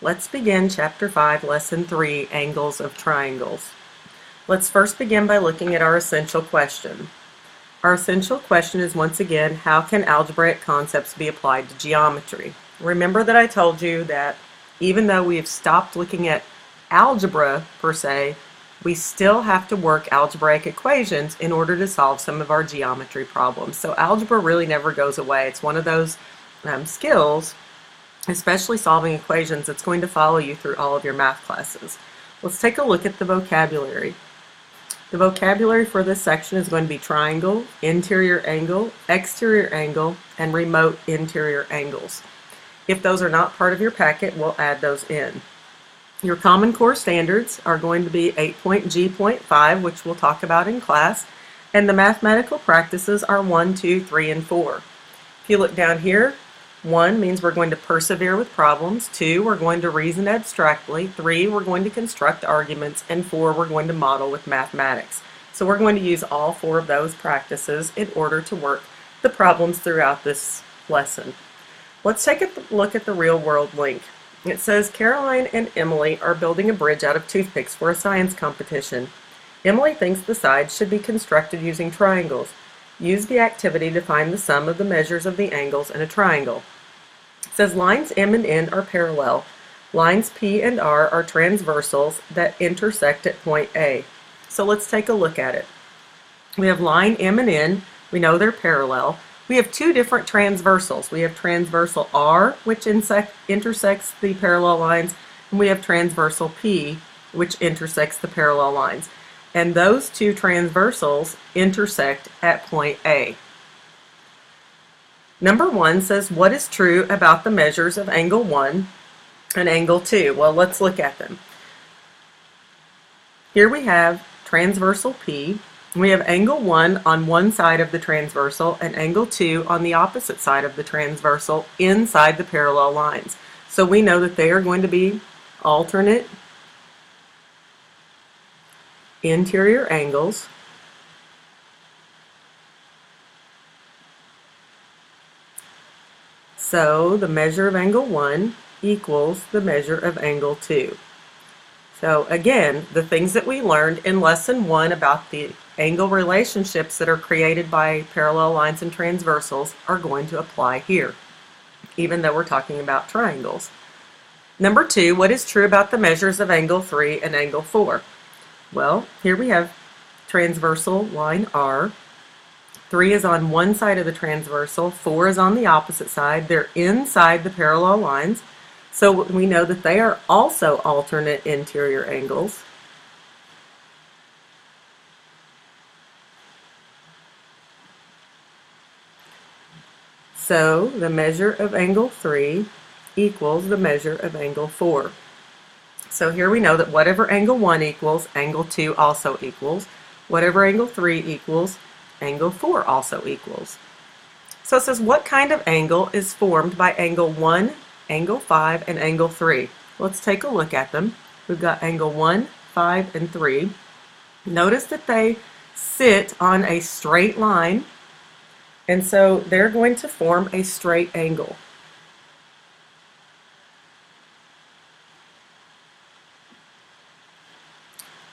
Let's begin Chapter 5, Lesson 3, Angles of Triangles. Let's first begin by looking at our essential question. Our essential question is once again, how can algebraic concepts be applied to geometry? Remember that I told you that even though we have stopped looking at algebra per se, we still have to work algebraic equations in order to solve some of our geometry problems. So algebra really never goes away. It's one of those skills, especially solving equations, that's going to follow you through all of your math classes. Let's take a look at the vocabulary. The vocabulary for this section is going to be triangle, interior angle, exterior angle, and remote interior angles. If those are not part of your packet, we'll add those in. Your Common Core standards are going to be 8.G.5, which we'll talk about in class, and the mathematical practices are 1, 2, 3, and 4. If you look down here, 1 means we're going to persevere with problems, 2 we're going to reason abstractly, 3 we're going to construct arguments, and 4 we're going to model with mathematics. So we're going to use all 4 of those practices in order to work the problems throughout this lesson. Let's take a look at the real world link. It says Caroline and Emily are building a bridge out of toothpicks for a science competition. Emily thinks the sides should be constructed using triangles. Use the activity to find the sum of the measures of the angles in a triangle. It says lines M and N are parallel. Lines P and R are transversals that intersect at point A. So let's take a look at it. We have line M and N. We know they're parallel. We have 2 different transversals. We have transversal R, which intersects the parallel lines, and we have transversal P, which intersects the parallel lines. And those 2 transversals intersect at point A. Number 1 says, what is true about the measures of angle 1 and angle 2? Well, let's look at them. Here we have transversal P. We have angle 1 on one side of the transversal and angle 2 on the opposite side of the transversal inside the parallel lines. So we know that they are going to be alternate interior angles. So the measure of angle 1 equals the measure of angle 2. So again, the things that we learned in lesson 1 about the angle relationships that are created by parallel lines and transversals are going to apply here, even though we're talking about triangles. Number 2, what is true about the measures of angle 3 and angle 4? Well, here we have transversal line R. 3 is on one side of the transversal, 4 is on the opposite side. They're inside the parallel lines. So we know that they are also alternate interior angles. So the measure of angle 3 equals the measure of angle 4. So here we know that whatever angle 1 equals, angle 2 also equals. Whatever angle 3 equals, angle 4 also equals. So it says, what kind of angle is formed by angle 1, angle 5, and angle 3? Let's take a look at them. We've got angle 1, 5, and 3. Notice that they sit on a straight line, and so they're going to form a straight angle.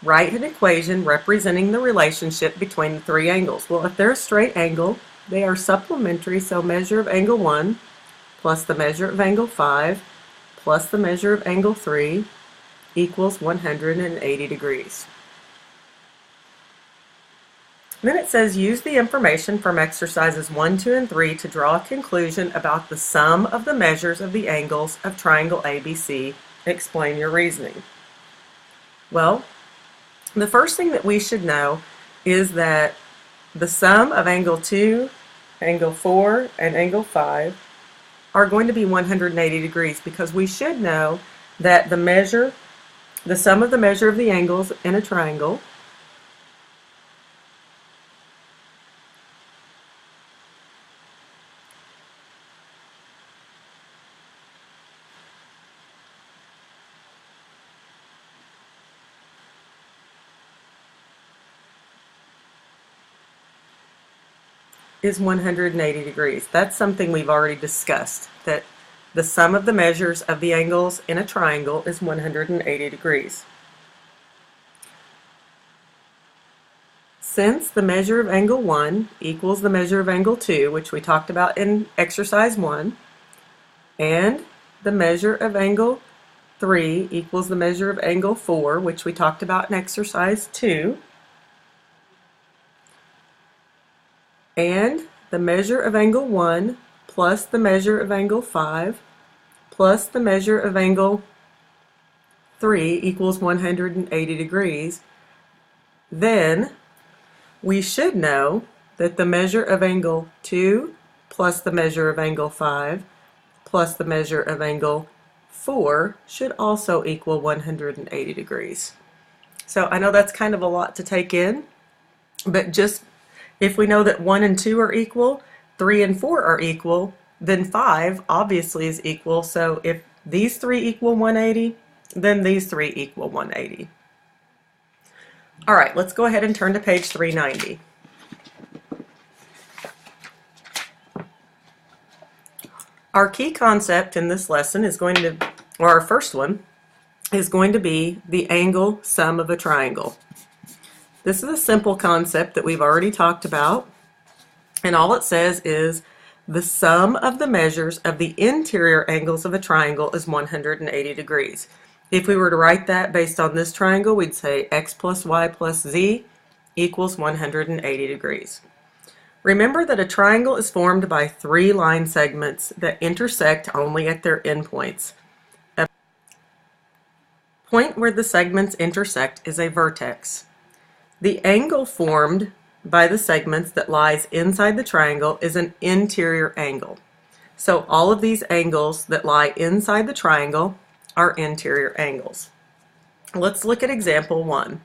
Write an equation representing the relationship between the 3 angles. Well, if they're a straight angle, they are supplementary, so measure of angle 1 plus the measure of angle 5 plus the measure of angle 3 equals 180 degrees. Then it says use the information from exercises 1, 2, and 3 to draw a conclusion about the sum of the measures of the angles of triangle ABC. Explain your reasoning. Well, the first thing that we should know is that the sum of angle 2, angle 4, and angle 5 are going to be 180 degrees, because we should know that the sum of the measure of the angles in a triangle is 180 degrees. That's something we've already discussed, that the sum of the measures of the angles in a triangle is 180 degrees. Since the measure of angle 1 equals the measure of angle 2, which we talked about in exercise 1, and the measure of angle 3 equals the measure of angle 4, which we talked about in exercise 2, and the measure of angle 1 plus the measure of angle 5 plus the measure of angle 3 equals 180 degrees, then we should know that the measure of angle 2 plus the measure of angle 5 plus the measure of angle 4 should also equal 180 degrees. So I know that's kind of a lot to take in, but just if we know that 1 and 2 are equal, 3 and 4 are equal, then 5 obviously is equal. So if these 3 equal 180, then these 3 equal 180. All right, let's go ahead and turn to page 390. Our key concept in this lesson is going to, or our first one, is going to be the angle sum of a triangle. This is a simple concept that we've already talked about, and all it says is the sum of the measures of the interior angles of a triangle is 180 degrees. If we were to write that based on this triangle, we'd say x plus y plus z equals 180 degrees. Remember that a triangle is formed by 3 line segments that intersect only at their endpoints. A point where the segments intersect is a vertex. The angle formed by the segments that lies inside the triangle is an interior angle. So all of these angles that lie inside the triangle are interior angles. Let's look at example 1.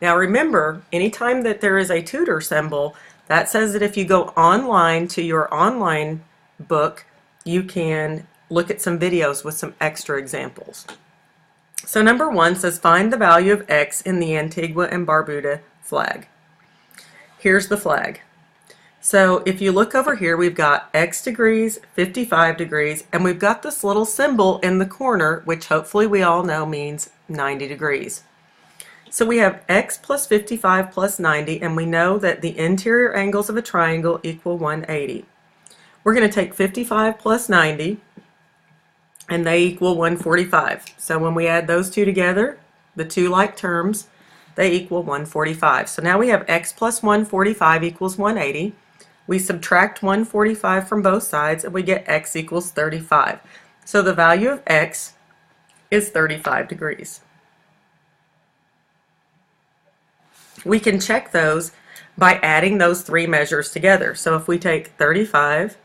Now remember, anytime that there is a tutor symbol, that says that if you go online to your online book, you can look at some videos with some extra examples. So number 1 says find the value of x in the Antigua and Barbuda flag. Here's the flag. So if you look over here, we've got x degrees, 55 degrees, and we've got this little symbol in the corner, which hopefully we all know means 90 degrees. So we have x plus 55 plus 90, and we know that the interior angles of a triangle equal 180. We're going to take 55 plus 90, and they equal 145. So when we add those two together, the two like terms, they equal 145. So now we have x plus 145 equals 180. We subtract 145 from both sides, and we get x equals 35. So the value of x is 35 degrees. We can check those by adding those 3 measures together. So if we take 35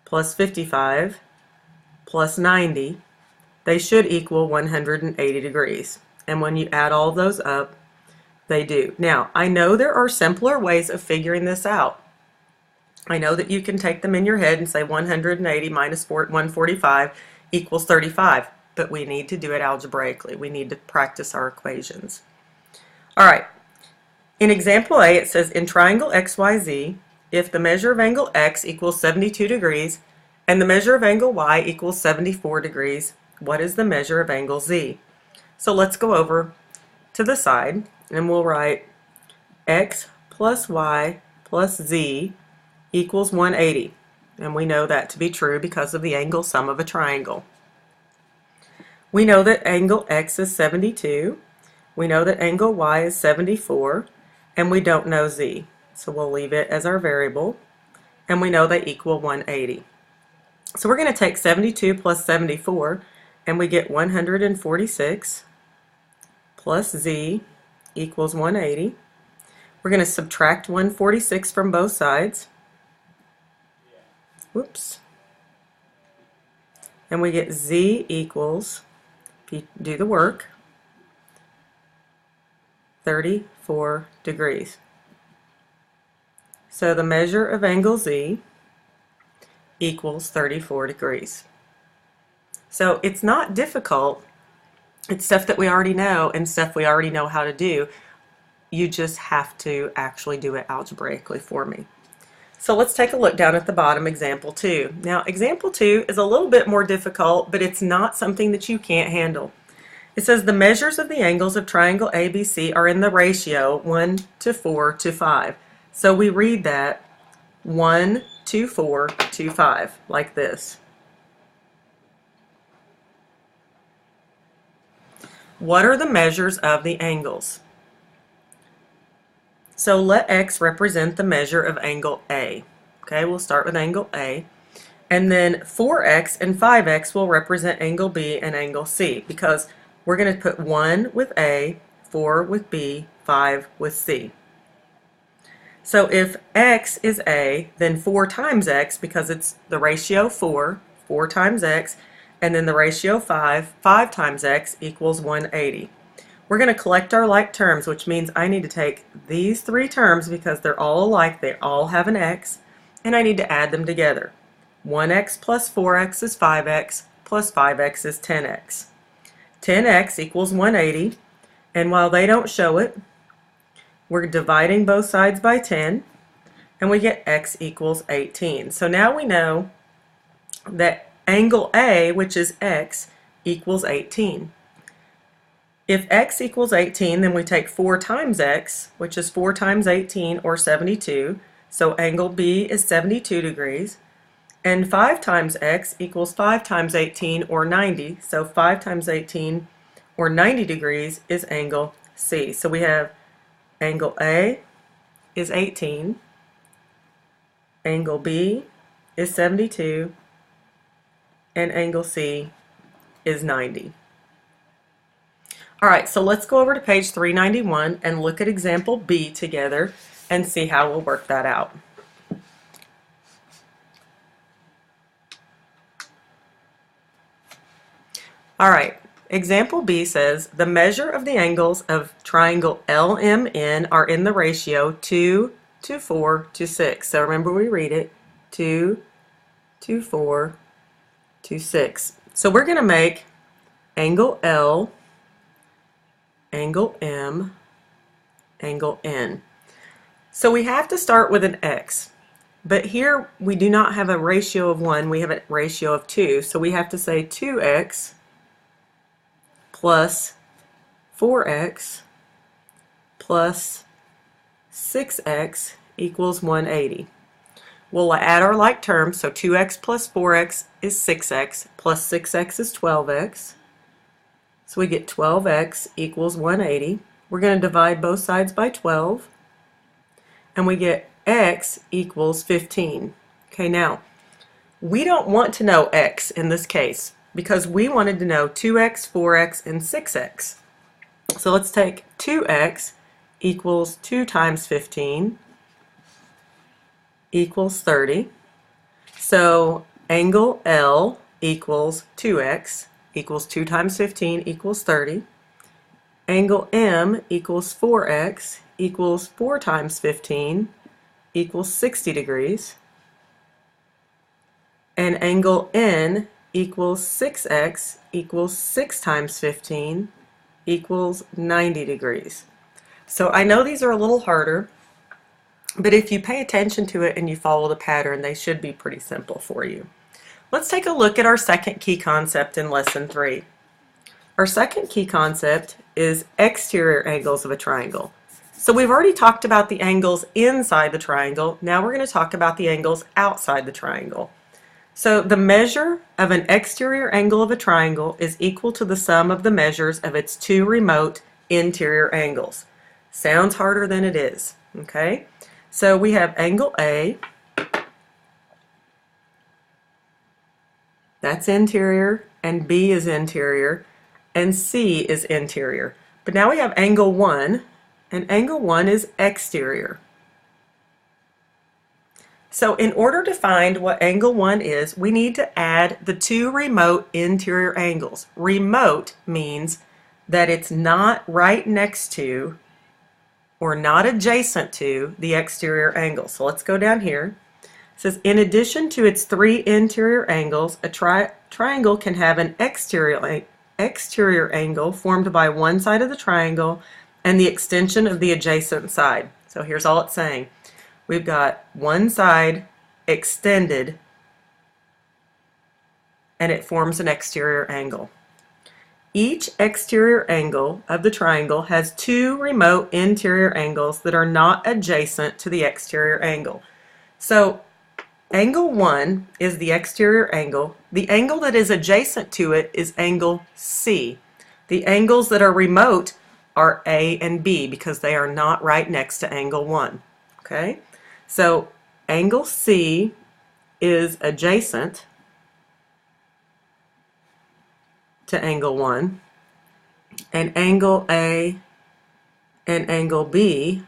plus 55 plus 90, they should equal 180 degrees. And when you add all those up, they do. Now, I know there are simpler ways of figuring this out. I know that you can take them in your head and say 180 minus 145 equals 35, but we need to do it algebraically. We need to practice our equations. All right. In example A, it says in triangle XYZ, if the measure of angle x equals 72 degrees and the measure of angle y equals 74 degrees, what is the measure of angle z? So let's go over to the side and we'll write x plus y plus z equals 180. And we know that to be true because of the angle sum of a triangle. We know that angle x is 72. We know that angle y is 74. And we don't know z. So we'll leave it as our variable. And we know they equal 180. So we're going to take 72 plus 74, and we get 146 plus z equals 180. We're going to subtract 146 from both sides. Whoops. And we get z equals, if you do the work, 34 degrees. So the measure of angle z equals 34 degrees. So it's not difficult. It's stuff that we already know and stuff we already know how to do. You just have to actually do it algebraically for me. So let's take a look down at the bottom, example 2. Now, example 2 is a little bit more difficult, but it's not something that you can't handle. It says the measures of the angles of triangle ABC are in the ratio 1 to 4 to 5. So we read that 1 to 4 to 5, like this. What are the measures of the angles? So let X represent the measure of angle A. Okay, we'll start with angle A. And then 4X and 5X will represent angle B and angle C, because we're going to put 1 with A, 4 with B, 5 with C. So if X is A, then 4 times X, because it's the ratio 4 times X, and then the ratio 5 times X equals 180. We're going to collect our like terms, which means I need to take these 3 terms because they're all alike, they all have an X, and I need to add them together. 1X plus 4X is 5X, plus 5X is 10X. 10X equals 180, and while they don't show it, we're dividing both sides by 10, and we get X equals 18. So now we know that angle A, which is X, equals 18. If X equals 18, then we take 4 times X, which is 4 times 18, or 72. So angle B is 72 degrees. And 5 times X equals 5 times 18, or 90. So 5 times 18, or 90 degrees, is angle C. So we have angle A is 18, angle B is 72, and angle C is 90. Alright, so let's go over to page 391 and look at example B together and see how we'll work that out. Alright, example B says the measure of the angles of triangle LMN are in the ratio 2 to 4 to 6. So remember, we read it 2 to 4 to 6. So we're going to make angle L, angle M, angle N. So we have to start with an X. But here we do not have a ratio of 1, we have a ratio of 2. So we have to say 2X plus 4X plus 6X equals 180. We'll add our like terms, so 2X plus 4X is 6X, plus 6X is 12X. So we get 12X equals 180. We're going to divide both sides by 12, and we get X equals 15. Okay, now, we don't want to know X in this case, because we wanted to know 2X, 4X, and 6X. So let's take 2X equals 2 times 15 equals 30. So angle L equals 2X equals 2 times 15 equals 30. Angle M equals 4X equals 4 times 15 equals 60 degrees. And angle N equals 6X equals 6 times 15 equals 90 degrees. So I know these are a little harder, but if you pay attention to it and you follow the pattern, they should be pretty simple for you. Let's take a look at our second key concept in lesson 3. Our second key concept is exterior angles of a triangle. So we've already talked about the angles inside the triangle. Now we're going to talk about the angles outside the triangle. So the measure of an exterior angle of a triangle is equal to the sum of the measures of its 2 remote interior angles. Sounds harder than it is, okay? So we have angle A, that's interior, and B is interior, and C is interior. But now we have angle 1, and angle 1 is exterior. So in order to find what angle 1 is, we need to add the 2 remote interior angles. Remote means that it's not right next to or not adjacent to the exterior angle. So let's go down here. It says, in addition to its 3 interior angles, a triangle can have an exterior angle formed by one side of the triangle and the extension of the adjacent side. So here's all it's saying. we've got one side extended and it forms an exterior angle. Each exterior angle of the triangle has two remote interior angles that are not adjacent to the exterior angle. So angle 1 is the exterior angle. The angle that is adjacent to it is angle C. The angles that are remote are A and B because they are not right next to angle 1. Okay? So angle C is adjacent to angle 1, and angle A and angle B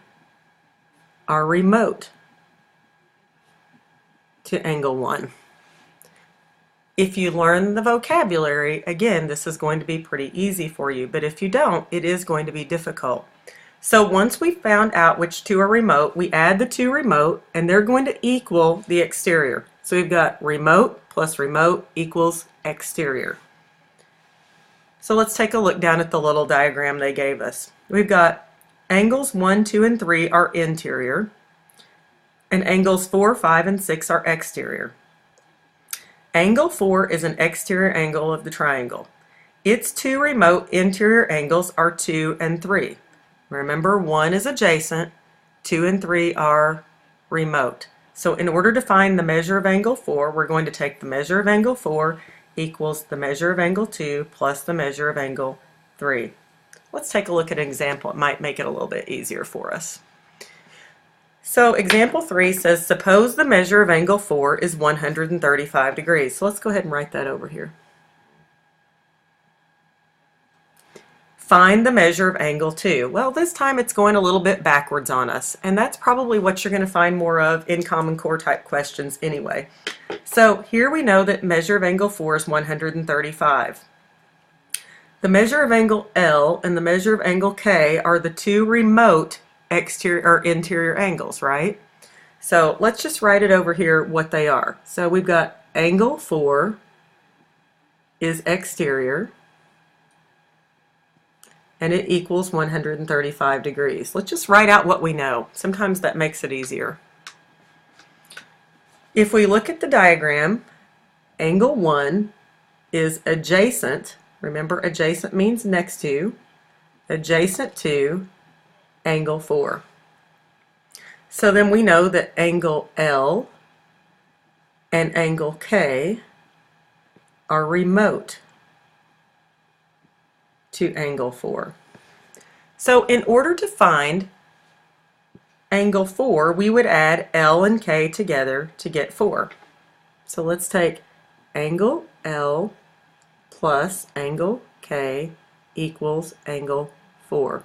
are remote to angle 1. If you learn the vocabulary, again, this is going to be pretty easy for you, but if you don't, it is going to be difficult. So once we found out which two are remote, we add the two remote, and they're going to equal the exterior. So we've got remote plus remote equals exterior. So let's take a look down at the little diagram they gave us. We've got angles 1, 2, and 3 are interior, and angles 4, 5, and 6 are exterior. Angle 4 is an exterior angle of the triangle. Its two remote interior angles are 2 and 3. Remember, 1 is adjacent, 2 and 3 are remote. So in order to find the measure of angle 4, we're going to take the measure of angle 4 equals the measure of angle 2 plus the measure of angle 3. Let's take a look at an example. It might make it a little bit easier for us. So example 3 says, suppose the measure of angle 4 is 135 degrees. So let's go ahead and write that over here. Find the measure of angle 2. Well, this time it's going a little bit backwards on us, and that's probably what you're going to find more of in Common Core type questions anyway. So here we know that measure of angle 4 is 135. The measure of angle L and the measure of angle K are the two remote exterior or interior angles, right? So let's just write it over here what they are. So we've got angle 4 is exterior, and it equals 135 degrees. Let's just write out what we know. Sometimes that makes it easier. If we look at the diagram, angle 1 is adjacent. Remember, adjacent means next to. Adjacent to angle 4. So then we know that angle L and angle K are remote to angle 4. So in order to find angle 4, we would add L and K together to get 4. So let's take angle L plus angle K equals angle 4.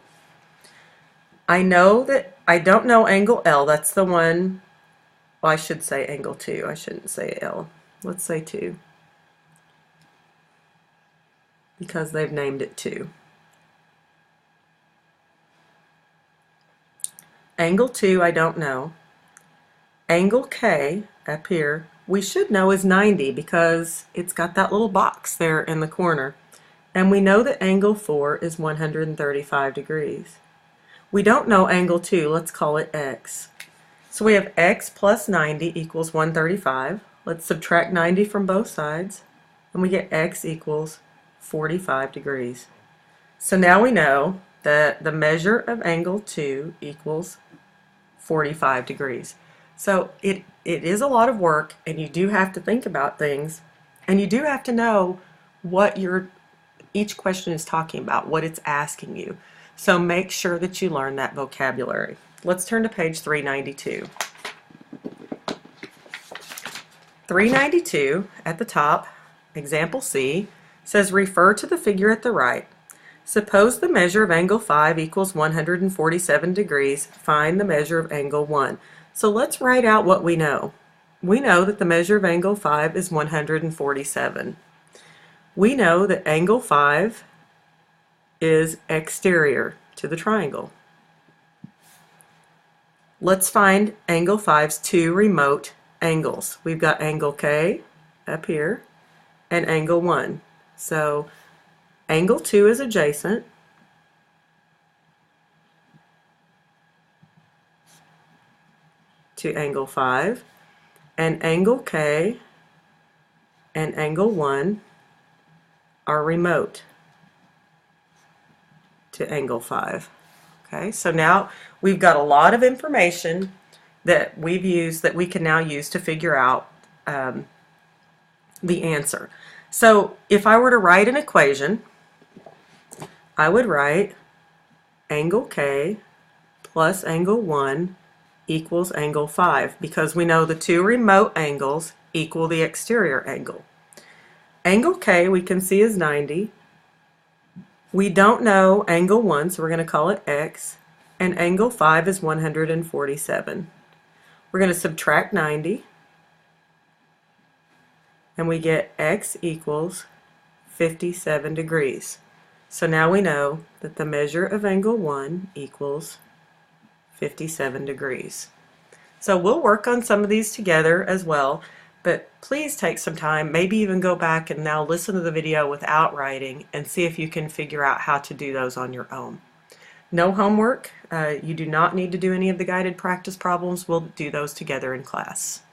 I know that I don't know angle L. That's the one, well, I should say angle 2. I shouldn't say L. Let's say 2. Because they've named it 2. Angle 2 I don't know. Angle K up here we should know is 90 because it's got that little box there in the corner. And we know that angle 4 is 135 degrees. We don't know angle 2. Let's call it x. So we have x plus 90 equals 135. Let's subtract 90 from both sides, and we get x equals 45 degrees. So now we know that the measure of angle 2 equals 45 degrees. So it is a lot of work, and you do have to think about things, and you do have to know what each question is talking about, what it's asking you. So make sure that you learn that vocabulary. Let's turn to page 392. 392 at the top, example C, says refer to the figure at the right. Suppose the measure of angle 5 equals 147 degrees. Find the measure of angle 1. So let's write out what we know. We know that the measure of angle 5 is 147. We know that angle 5 is exterior to the triangle. Let's find angle 5's two remote angles. We've got angle K up here and angle 1. So angle 2 is adjacent. to angle 5, and angle K and angle 1 are remote to angle 5. Okay, so now we've got a lot of information that we've used that we can now use to figure out the answer. So if I were to write an equation, I would write angle K plus angle 1 equals angle 5, because we know the two remote angles equal the exterior angle. Angle K we can see is 90. We don't know angle 1, so we're going to call it X, and angle 5 is 147. We're going to subtract 90, and we get X equals 57 degrees. So now we know that the measure of angle 1 equals 57 degrees. So we'll work on some of these together as well, but please take some time, maybe even go back and now listen to the video without writing and see if you can figure out how to do those on your own. No homework. You do not need to do any of the guided practice problems. We'll do those together in class.